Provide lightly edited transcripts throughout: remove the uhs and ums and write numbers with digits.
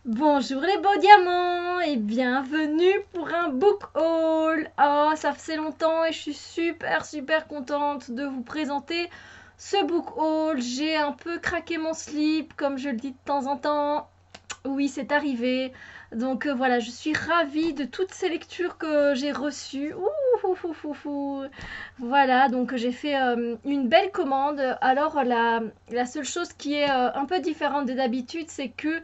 Bonjour les beaux diamants et bienvenue pour un book haul. Oh, ça faisait longtemps et je suis super contente de vous présenter ce book haul. J'ai un peu craqué mon slip comme je le dis de temps en temps. Oui, c'est arrivé. Donc voilà, je suis ravie de toutes ces lectures que j'ai reçues. Ouh. Voilà, donc j'ai fait une belle commande. Alors la seule chose qui est un peu différente des d'habitude, c'est que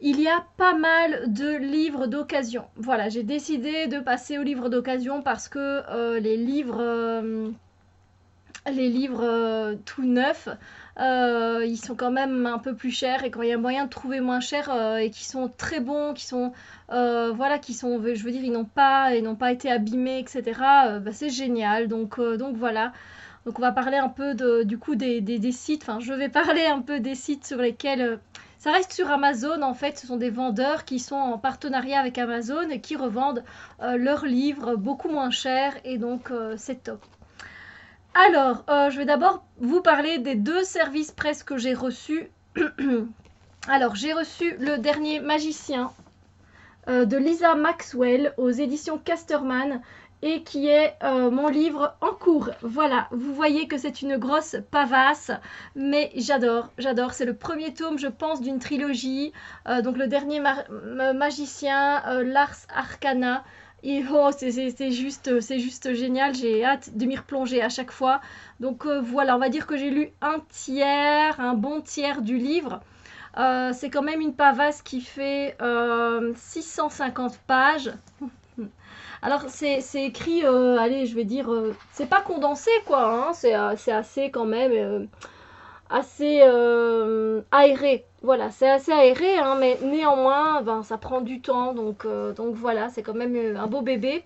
il y a pas mal de livres d'occasion. Voilà, j'ai décidé de passer aux livres d'occasion parce que les livres tout neufs, ils sont quand même un peu plus chers et quand il y a moyen de trouver moins cher et qui sont très bons, qui sont voilà, qui sont, je veux dire, ils n'ont pas été abîmés, etc. Bah, c'est génial. Donc voilà. Donc on va parler un peu du coup des sites. Enfin, je vais parler un peu des sites sur lesquels ça reste sur Amazon. En fait, ce sont des vendeurs qui sont en partenariat avec Amazon et qui revendent leurs livres beaucoup moins cher et donc c'est top. Alors, je vais d'abord vous parler des deux services presse que j'ai reçus. Alors, j'ai reçu Le Dernier Magicien de Lisa Maxwell aux éditions Casterman et qui est mon livre en cours. Voilà, vous voyez que c'est une grosse pavasse, mais j'adore. C'est le premier tome, je pense, d'une trilogie. Donc le dernier magicien, Lars Arcana. Et oh, c'est juste génial, j'ai hâte de m'y replonger à chaque fois. Donc voilà, on va dire que j'ai lu un bon tiers du livre. C'est quand même une pavasse qui fait 650 pages. Alors c'est écrit, allez, je vais dire, c'est pas condensé quoi, hein, c'est assez quand même, assez aéré. Voilà, c'est assez aéré, hein, mais néanmoins, ben, ça prend du temps, donc voilà, c'est quand même un beau bébé.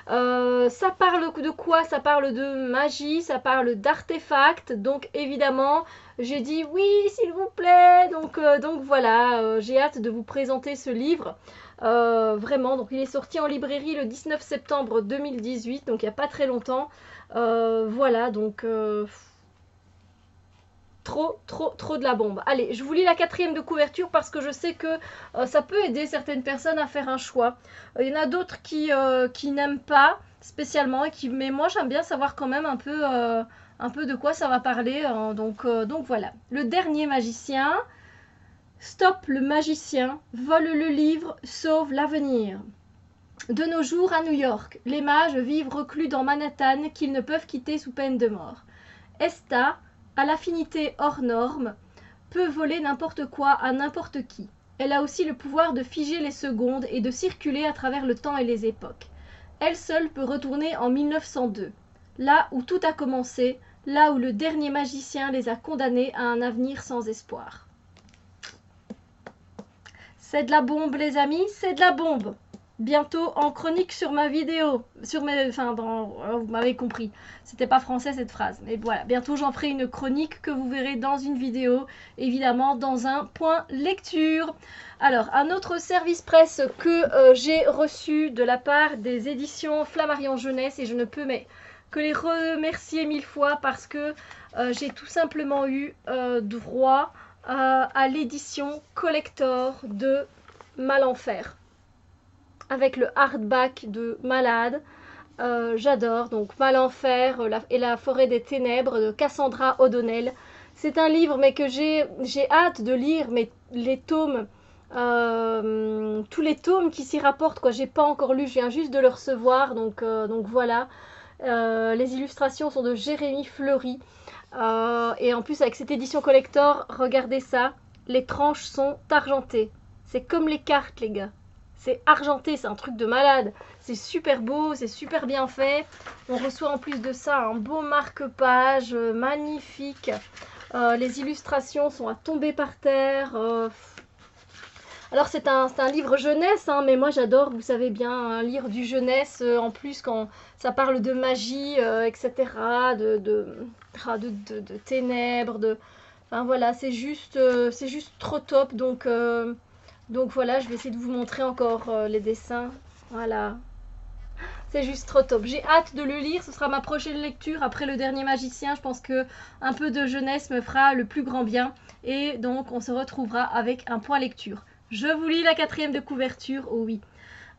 Ça parle de quoi? Ça parle de magie, ça parle d'artefacts. Donc évidemment, j'ai dit oui, s'il vous plaît. Donc voilà, j'ai hâte de vous présenter ce livre. Vraiment, donc il est sorti en librairie le 19 septembre 2018, donc il n'y a pas très longtemps. Voilà, donc trop de la bombe. Allez, je vous lis la quatrième de couverture parce que je sais que ça peut aider certaines personnes à faire un choix. Il y en a d'autres qui n'aiment pas spécialement, mais moi j'aime bien savoir quand même un peu de quoi ça va parler. Donc voilà. Le dernier magicien. Stop le magicien, vole le livre, sauve l'avenir. De nos jours à New York, les mages vivent reclus dans Manhattan qu'ils ne peuvent quitter sous peine de mort. Esta, à l'affinité hors norme, peut voler n'importe quoi à n'importe qui. Elle a aussi le pouvoir de figer les secondes et de circuler à travers le temps et les époques. Elle seule peut retourner en 1902, là où tout a commencé, là où le dernier magicien les a condamnés à un avenir sans espoir. C'est de la bombe les amis, c'est de la bombe. Bientôt en chronique sur ma vidéo, vous m'avez compris, c'était pas français cette phrase, mais voilà, bientôt j'en ferai une chronique que vous verrez dans une vidéo, évidemment dans un point lecture. Alors, un autre service presse que j'ai reçu de la part des éditions Flammarion Jeunesse, et je ne peux mais que les remercier mille fois parce que j'ai tout simplement eu droit à l'édition collector de Malenfer avec le hardback de Malade. J'adore donc Malenfer et la forêt des ténèbres de Cassandra O'Donnell. C'est un livre mais que j'ai hâte de lire, mais les tomes, tous les tomes qui s'y rapportent, quoi, j'ai pas encore lu, je viens juste de le recevoir, donc voilà. Les illustrations sont de Jérémy Fleury. Et en plus, avec cette édition collector, regardez ça, les tranches sont argentées. C'est comme les cartes, les gars. C'est argenté, c'est un truc de malade. C'est super beau, c'est super bien fait. On reçoit en plus de ça un beau marque-page, magnifique. Les illustrations sont à tomber par terre. Alors c'est un livre jeunesse, hein, mais moi j'adore, vous savez bien, lire du jeunesse, en plus quand ça parle de magie, etc., de ténèbres, enfin voilà, c'est juste trop top, donc voilà, je vais essayer de vous montrer encore les dessins, voilà. C'est juste trop top. J'ai hâte de le lire. Ce sera ma prochaine lecture après Le Dernier Magicien. Je pense que un peu de jeunesse me fera le plus grand bien. Et donc, on se retrouvera avec un point lecture. Je vous lis la 4e de couverture, oh oui.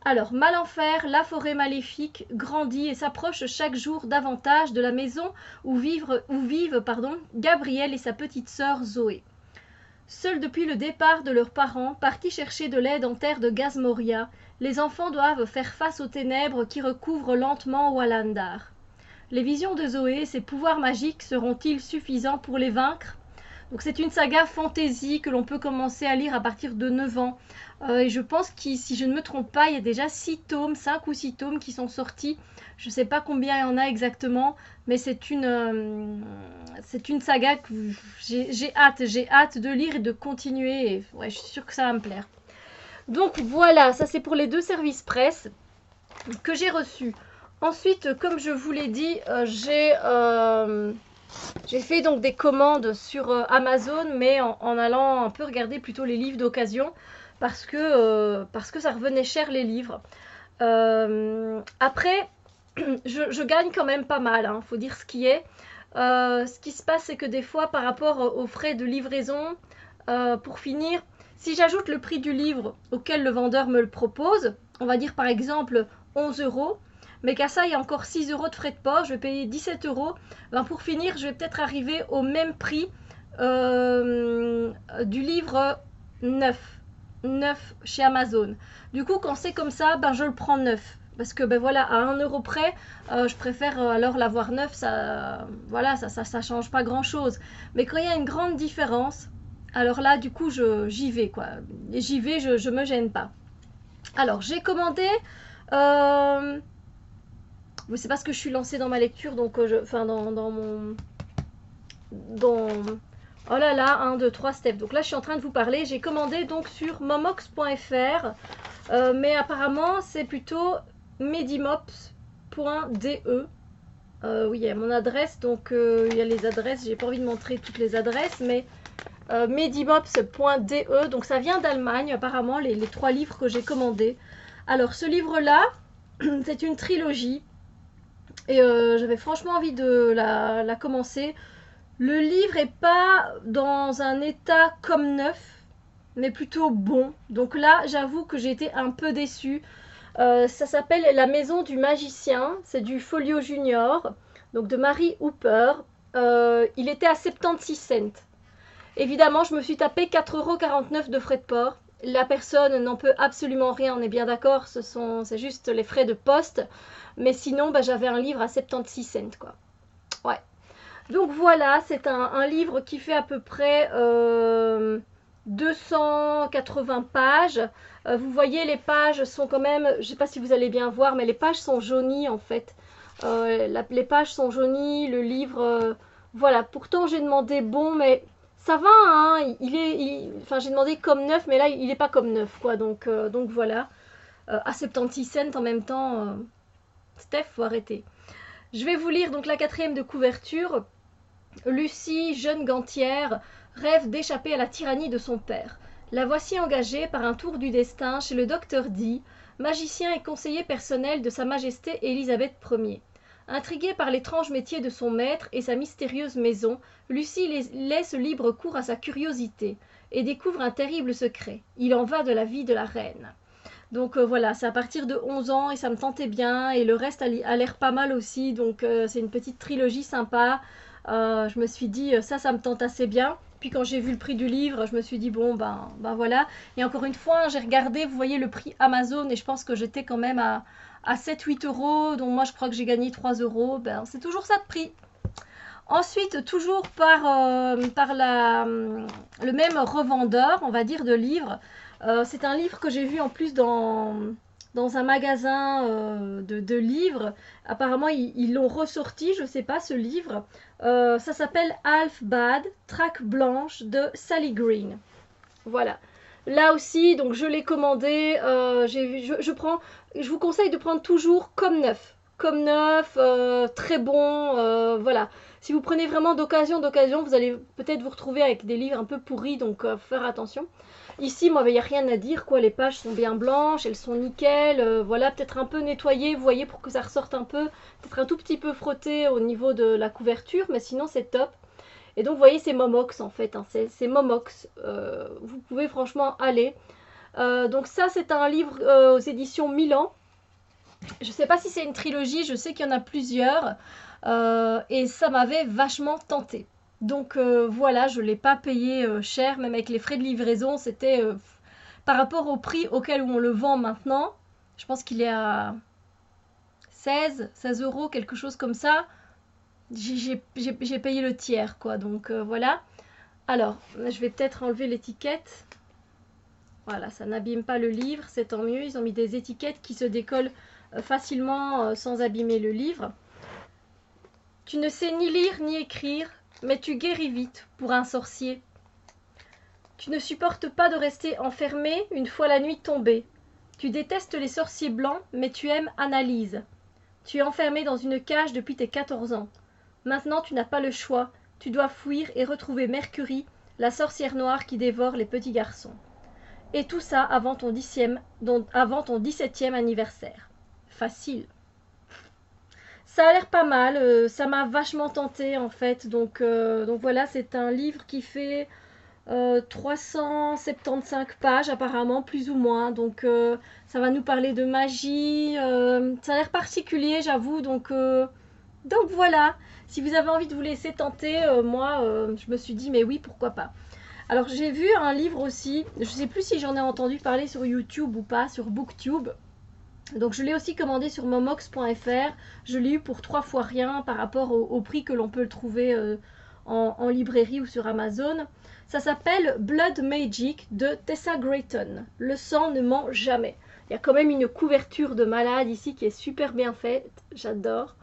Alors, Malenfer, la forêt maléfique, grandit et s'approche chaque jour davantage de la maison où vivent Gabriel et sa petite sœur Zoé. Seuls depuis le départ de leurs parents, partis chercher de l'aide en terre de Gazmoria, les enfants doivent faire face aux ténèbres qui recouvrent lentement Wallandar. Les visions de Zoé, ses pouvoirs magiques, seront-ils suffisants pour les vaincre? Donc c'est une saga fantasy que l'on peut commencer à lire à partir de 9 ans. Et je pense que si je ne me trompe pas, il y a déjà 6 tomes, 5 ou 6 tomes qui sont sortis. Je ne sais pas combien il y en a exactement, mais c'est une saga que j'ai hâte de lire et de continuer. Et ouais, je suis sûre que ça va me plaire. Donc voilà, ça c'est pour les 2 services presse que j'ai reçus. Ensuite, comme je vous l'ai dit, j'ai fait donc des commandes sur Amazon, mais en allant un peu regarder plutôt les livres d'occasion, parce que ça revenait cher les livres. Après, je gagne quand même pas mal, hein, faut dire ce qui est. Ce qui se passe, c'est que des fois, par rapport aux frais de livraison, pour finir, si j'ajoute le prix du livre auquel le vendeur me le propose, on va dire par exemple 11 €, mais qu'à ça il y a encore 6 € de frais de port, je vais payer 17 €. Ben pour finir, je vais peut-être arriver au même prix du livre neuf chez Amazon. Du coup, quand c'est comme ça, ben je le prends neuf. Parce que ben voilà, à 1 € près, je préfère alors l'avoir neuf, ça change pas grand chose. Mais quand il y a une grande différence, alors là, du coup, j'y vais quoi. J'y vais, je me gêne pas. Alors, j'ai commandé. C'est parce que je suis lancée dans ma lecture, donc oh là là, 1, 2, 3 steps. Donc là, je suis en train de vous parler. J'ai commandé donc sur momox.fr, mais apparemment, c'est plutôt medimops.de. Oui, il y a mon adresse, donc il y a les adresses. J'ai pas envie de montrer toutes les adresses, mais medimops.de. Donc ça vient d'Allemagne, apparemment, les 3 livres que j'ai commandés. Alors, ce livre-là, c'est une trilogie. Et j'avais franchement envie de la commencer. Le livre est pas dans un état comme neuf, mais plutôt bon. Donc là, j'avoue que j'ai été un peu déçue. Ça s'appelle La Maison du Magicien. C'est du Folio Junior, donc de Marie Hooper. Il était à 76 cents. Évidemment, je me suis tapé 4,49 € de frais de port. La personne n'en peut absolument rien, on est bien d'accord, c'est juste les frais de poste. Mais sinon, bah, j'avais un livre à 76 cents, quoi. Ouais. Donc voilà, c'est un livre qui fait à peu près 280 pages. Vous voyez, les pages sont quand même, je ne sais pas si vous allez bien voir, mais les pages sont jaunies en fait. Les pages sont jaunies, le livre, voilà. Pourtant, j'ai demandé bon, mais ça va, hein. Enfin, j'ai demandé comme neuf, mais là, il n'est pas comme neuf, quoi. Donc voilà. À 76 cents en même temps, Steph, faut arrêter. Je vais vous lire donc la 4e de couverture. Lucie, jeune gantière, rêve d'échapper à la tyrannie de son père. La voici engagée par un tour du destin chez le docteur Dee, magicien et conseiller personnel de Sa Majesté Élisabeth Ier. Intriguée par l'étrange métier de son maître et sa mystérieuse maison, Lucie laisse libre cours à sa curiosité et découvre un terrible secret. Il en va de la vie de la reine. Donc voilà, c'est à partir de 11 ans et ça me tentait bien. Et le reste a l'air pas mal aussi. Donc c'est une petite trilogie sympa. Je me suis dit, ça me tente assez bien. Puis quand j'ai vu le prix du livre, je me suis dit, bon, ben voilà. Et encore une fois, j'ai regardé, vous voyez le prix Amazon. Et je pense que j'étais quand même à 7-8 €. Donc moi, je crois que j'ai gagné 3 €. Ben, c'est toujours ça de prix. Ensuite, toujours par le même revendeur, on va dire, de livres. C'est un livre que j'ai vu en plus dans un magasin de livres. Apparemment, ils l'ont ressorti, je ne sais pas, ce livre. Ça s'appelle Half Bad, Traque blanche de Sally Green. Voilà. Là aussi, donc je l'ai commandé. Je vous conseille de prendre toujours comme neuf. Comme neuf, très bon, voilà. Si vous prenez vraiment d'occasion, vous allez peut-être vous retrouver avec des livres un peu pourris, donc faire attention. Ici, moi, il n'y a rien à dire, quoi. Les pages sont bien blanches, elles sont nickel. Voilà, peut-être un peu nettoyées, vous voyez, pour que ça ressorte un peu. Peut-être un tout petit peu frotté au niveau de la couverture, mais sinon, c'est top. Et donc, vous voyez, c'est Momox, en fait. Hein, c'est Momox. Vous pouvez franchement aller. Donc ça, c'est un livre aux éditions Milan. Je ne sais pas si c'est une trilogie, je sais qu'il y en a plusieurs. Et ça m'avait vachement tenté. Donc voilà, je ne l'ai pas payé cher, même avec les frais de livraison, c'était par rapport au prix auquel on le vend maintenant. Je pense qu'il est à 16 euros, quelque chose comme ça. J'ai payé le tiers, quoi. Donc voilà. Alors, je vais peut-être enlever l'étiquette. Voilà, ça n'abîme pas le livre, c'est tant mieux. Ils ont mis des étiquettes qui se décollent facilement sans abîmer le livre. Tu ne sais ni lire ni écrire, mais tu guéris vite pour un sorcier. Tu ne supportes pas de rester enfermé une fois la nuit tombée. Tu détestes les sorciers blancs, mais tu aimes Analyse. Tu es enfermé dans une cage depuis tes 14 ans. Maintenant, tu n'as pas le choix. Tu dois fuir et retrouver Mercury, la sorcière noire qui dévore les petits garçons. Et tout ça avant ton 17e anniversaire. Facile. Ça a l'air pas mal, ça m'a vachement tenté en fait. Donc voilà, c'est un livre qui fait 375 pages apparemment, plus ou moins. Donc ça va nous parler de magie. Ça a l'air particulier, j'avoue. Donc voilà, si vous avez envie de vous laisser tenter, moi je me suis dit mais oui, pourquoi pas. Alors j'ai vu un livre aussi, je sais plus si j'en ai entendu parler sur YouTube ou pas, sur Booktube. Donc je l'ai aussi commandé sur momox.fr, je l'ai eu pour 3 fois rien par rapport au prix que l'on peut le trouver en librairie ou sur Amazon. Ça s'appelle Blood Magic de Tessa Grayton. Le sang ne ment jamais. Il y a quand même une couverture de malade ici qui est super bien faite, j'adore.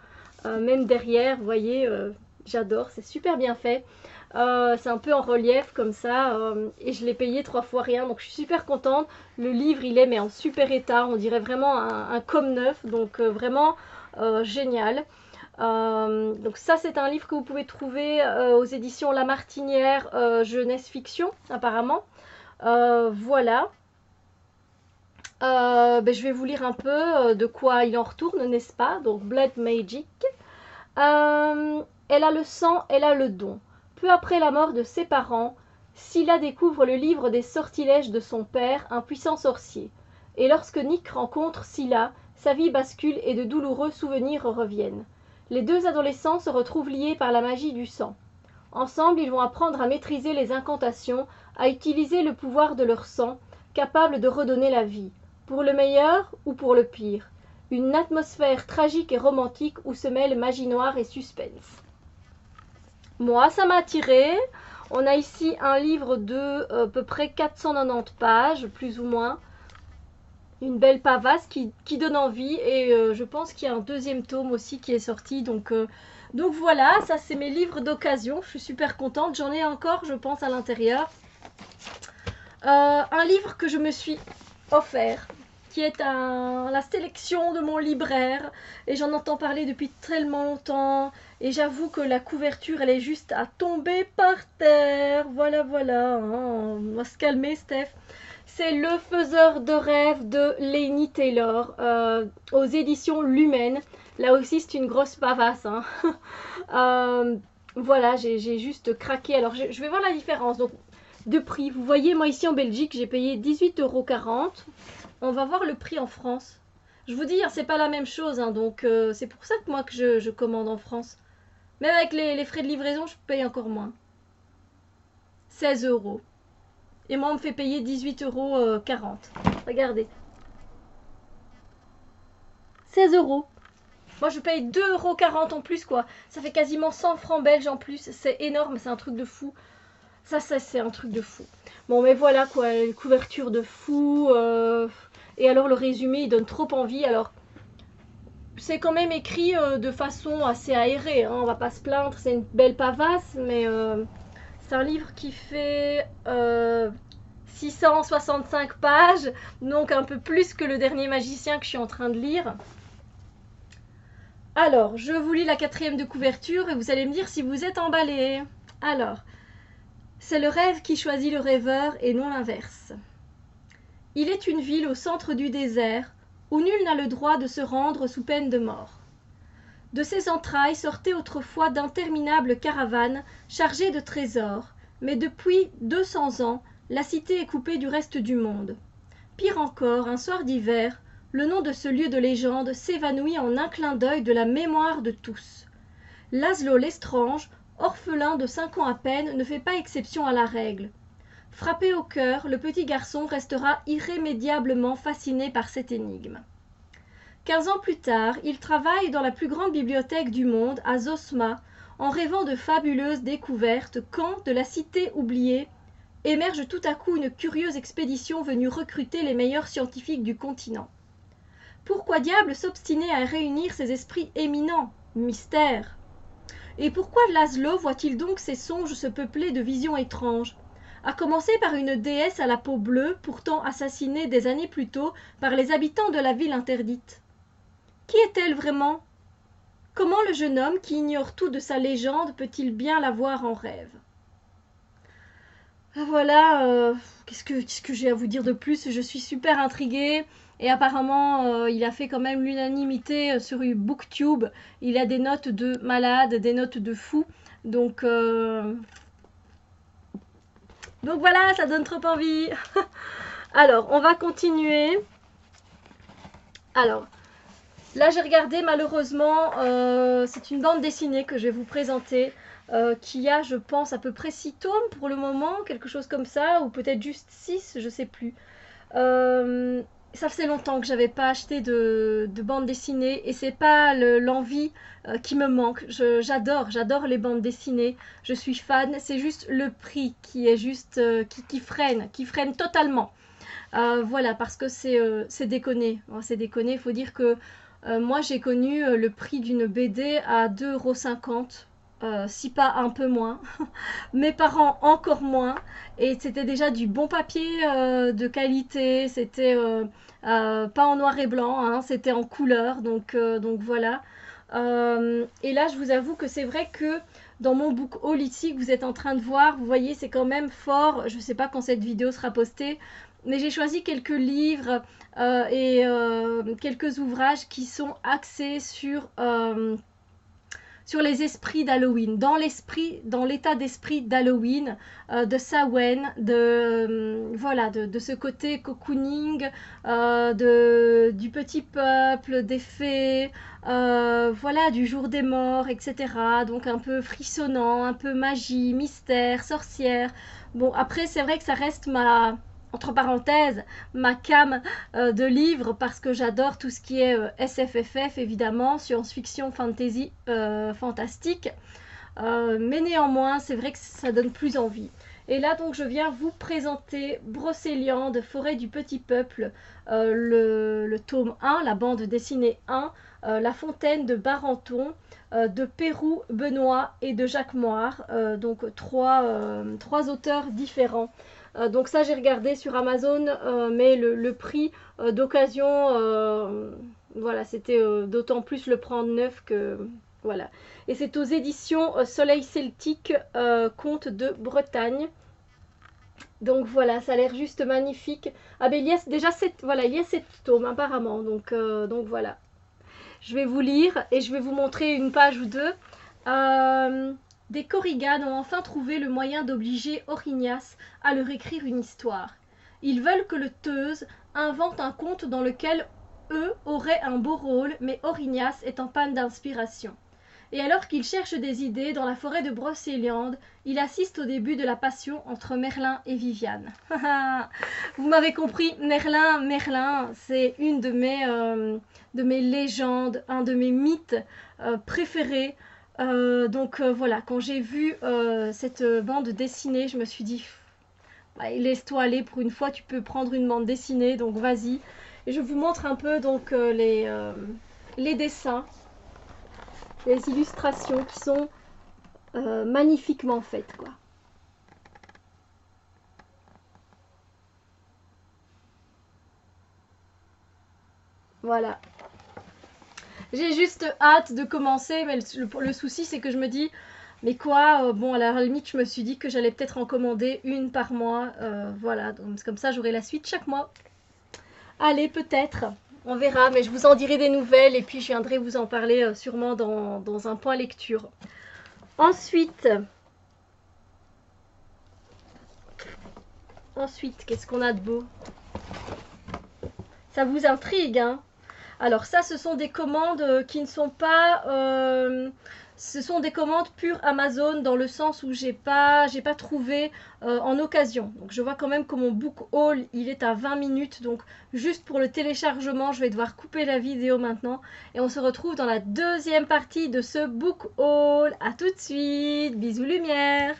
Même derrière, vous voyez, j'adore, c'est super bien fait. C'est un peu en relief comme ça et je l'ai payé 3 fois rien, donc je suis super contente. Le livre il est mais en super état, on dirait vraiment un comme neuf, donc vraiment génial. Donc ça c'est un livre que vous pouvez trouver aux éditions La Martinière, jeunesse fiction apparemment. Voilà. Je vais vous lire un peu de quoi il en retourne, n'est-ce pas? Donc Blood Magic. Elle a le sang, elle a le don. Peu après la mort de ses parents, Scylla découvre le livre des sortilèges de son père, un puissant sorcier. Et lorsque Nick rencontre Scylla, sa vie bascule et de douloureux souvenirs reviennent. Les deux adolescents se retrouvent liés par la magie du sang. Ensemble, ils vont apprendre à maîtriser les incantations, à utiliser le pouvoir de leur sang, capable de redonner la vie, pour le meilleur ou pour le pire. Une atmosphère tragique et romantique où se mêlent magie noire et suspense. Moi, ça m'a attiré. On a ici un livre de à peu près 490 pages, plus ou moins. Une belle pavasse qui donne envie. Et je pense qu'il y a un deuxième tome aussi qui est sorti. Donc voilà, ça c'est mes livres d'occasion. Je suis super contente. J'en ai encore, je pense, à l'intérieur. Un livre que je me suis offert, qui est la sélection de mon libraire. Et j'en entends parler depuis tellement longtemps. Et j'avoue que la couverture, elle est juste à tomber par terre. Voilà, voilà. Hein. On va se calmer, Steph. C'est Le Faiseur de rêves de Laini Taylor, aux éditions Lumen. Là aussi, c'est une grosse pavasse. Hein. Voilà, j'ai juste craqué. Alors, je vais voir la différence. Donc, de prix. Vous voyez, moi ici en Belgique, j'ai payé 18,40 €. On va voir le prix en France. Je vous dis, c'est pas la même chose, hein, donc c'est pour ça que moi que je commande en France. Même avec les frais de livraison, je paye encore moins. 16 €. Et moi, on me fait payer 18,40 €. Regardez. 16 €. Moi, je paye 2,40 € en plus, quoi. Ça fait quasiment 100 francs belges en plus. C'est énorme, c'est un truc de fou. Ça c'est un truc de fou. Bon, mais voilà, quoi. Une couverture de fou. Et alors, le résumé, il donne trop envie. Alors, c'est quand même écrit de façon assez aérée. Hein, on va pas se plaindre. C'est une belle pavasse, mais c'est un livre qui fait 665 pages. Donc, un peu plus que Le Dernier Magicien que je suis en train de lire. Alors, je vous lis la 4e de couverture et vous allez me dire si vous êtes emballé. Alors, c'est le rêve qui choisit le rêveur et non l'inverse. Il est une ville au centre du désert où nul n'a le droit de se rendre sous peine de mort. De ses entrailles sortaient autrefois d'interminables caravanes chargées de trésors, mais depuis 200 ans, la cité est coupée du reste du monde. Pire encore, un soir d'hiver, le nom de ce lieu de légende s'évanouit en un clin d'œil de la mémoire de tous. Laszlo Lestrange, orphelin de 5 ans à peine, ne fait pas exception à la règle. Frappé au cœur, le petit garçon restera irrémédiablement fasciné par cette énigme. 15 ans plus tard, il travaille dans la plus grande bibliothèque du monde, à Zosma, en rêvant de fabuleuses découvertes, quand, de la cité oubliée, émerge tout à coup une curieuse expédition venue recruter les meilleurs scientifiques du continent. Pourquoi diable s'obstiner à réunir ces esprits éminents? Mystère. Et pourquoi Laszlo voit-il donc ces songes se peupler de visions étranges? À commencer par une déesse à la peau bleue, pourtant assassinée des années plus tôt par les habitants de la ville interdite. Qui est-elle vraiment? Comment le jeune homme qui ignore tout de sa légende peut-il bien la voir en rêve? Voilà, qu'est-ce que j'ai à vous dire de plus? Je suis super intriguée. Et apparemment, il a fait quand même l'unanimité sur Booktube. Il a des notes de malade, des notes de fou. Donc voilà, ça donne trop envie. Alors, on va continuer. Alors, là j'ai regardé malheureusement, c'est une bande dessinée que je vais vous présenter. Qui a, je pense, à peu près 6 tomes pour le moment, quelque chose comme ça, ou peut-être juste 6, je sais plus. Ça faisait longtemps que j'avais pas acheté de bande dessinée et c'est pas l'envie qui me manque. J'adore les bandes dessinées, je suis fan, c'est juste le prix qui est juste qui freine totalement. Voilà, parce que c'est déconné. C'est déconné, il faut dire que moi j'ai connu le prix d'une BD à 2,50 €, si pas un peu moins. Mes parents encore moins. Et c'était déjà du bon papier de qualité. C'était pas en noir et blanc, hein, c'était en couleur. Donc voilà. Et là, je vous avoue que c'est vrai que dans mon book haul ici que vous êtes en train de voir, vous voyez, c'est quand même fort. Je ne sais pas quand cette vidéo sera postée, mais j'ai choisi quelques livres et quelques ouvrages qui sont axés sur les esprits d'Halloween, dans l'état d'esprit d'Halloween, de Samhain, voilà, de ce côté cocooning, du petit peuple, des fées, voilà, du jour des morts, etc. Donc un peu frissonnant, un peu magie, mystère, sorcière. Bon, après, c'est vrai que ça reste entre parenthèses, ma came de livres parce que j'adore tout ce qui est SFFF évidemment, science-fiction, fantasy, fantastique. Mais néanmoins, c'est vrai que ça donne plus envie. Et là donc je viens vous présenter Brocéliande, Forêt du Petit Peuple, le tome 1, la bande dessinée 1, La Fontaine de Barenton, de Pérou, Benoît et de Jacques Moire, donc trois auteurs différents. Donc ça j'ai regardé sur Amazon, mais le prix d'occasion, voilà, c'était d'autant plus le prendre neuf que voilà. Et c'est aux éditions Soleil Celtique, Contes de Bretagne. Donc voilà, ça a l'air juste magnifique. Ah ben il y a déjà 7, voilà, il y a 7 tomes apparemment, donc voilà. Je vais vous lire et je vais vous montrer une page ou deux. Des Korrigan ont enfin trouvé le moyen d'obliger Orignas à leur écrire une histoire. Ils veulent que le Teuse invente un conte dans lequel eux auraient un beau rôle, mais Orignas est en panne d'inspiration. Et alors qu'il cherche des idées dans la forêt de Brocéliande, il assiste au début de la passion entre Merlin et Viviane. Vous m'avez compris, Merlin, c'est une de mes légendes, un de mes mythes préférés. Voilà, quand j'ai vu cette bande dessinée, je me suis dit, laisse-toi aller, pour une fois tu peux prendre une bande dessinée, donc vas-y. Et je vous montre un peu donc les dessins, les illustrations qui sont magnifiquement faites, quoi. Voilà. J'ai juste hâte de commencer, mais le souci c'est que je me dis, mais quoi, bon, à la limite je me suis dit que j'allais peut-être en commander une par mois, voilà, donc comme ça j'aurai la suite chaque mois. Allez, peut-être, on verra, mais je vous en dirai des nouvelles et puis je viendrai vous en parler sûrement dans un point lecture. Ensuite, qu'est-ce qu'on a de beau? Ça vous intrigue, hein? Alors ça, ce sont des commandes qui ne sont pas... ce sont des commandes pures Amazon dans le sens où j'ai pas trouvé en occasion. Donc je vois quand même que mon book haul, il est à 20 minutes. Donc juste pour le téléchargement, je vais devoir couper la vidéo maintenant. Et on se retrouve dans la deuxième partie de ce book haul. À tout de suite. Bisous lumière.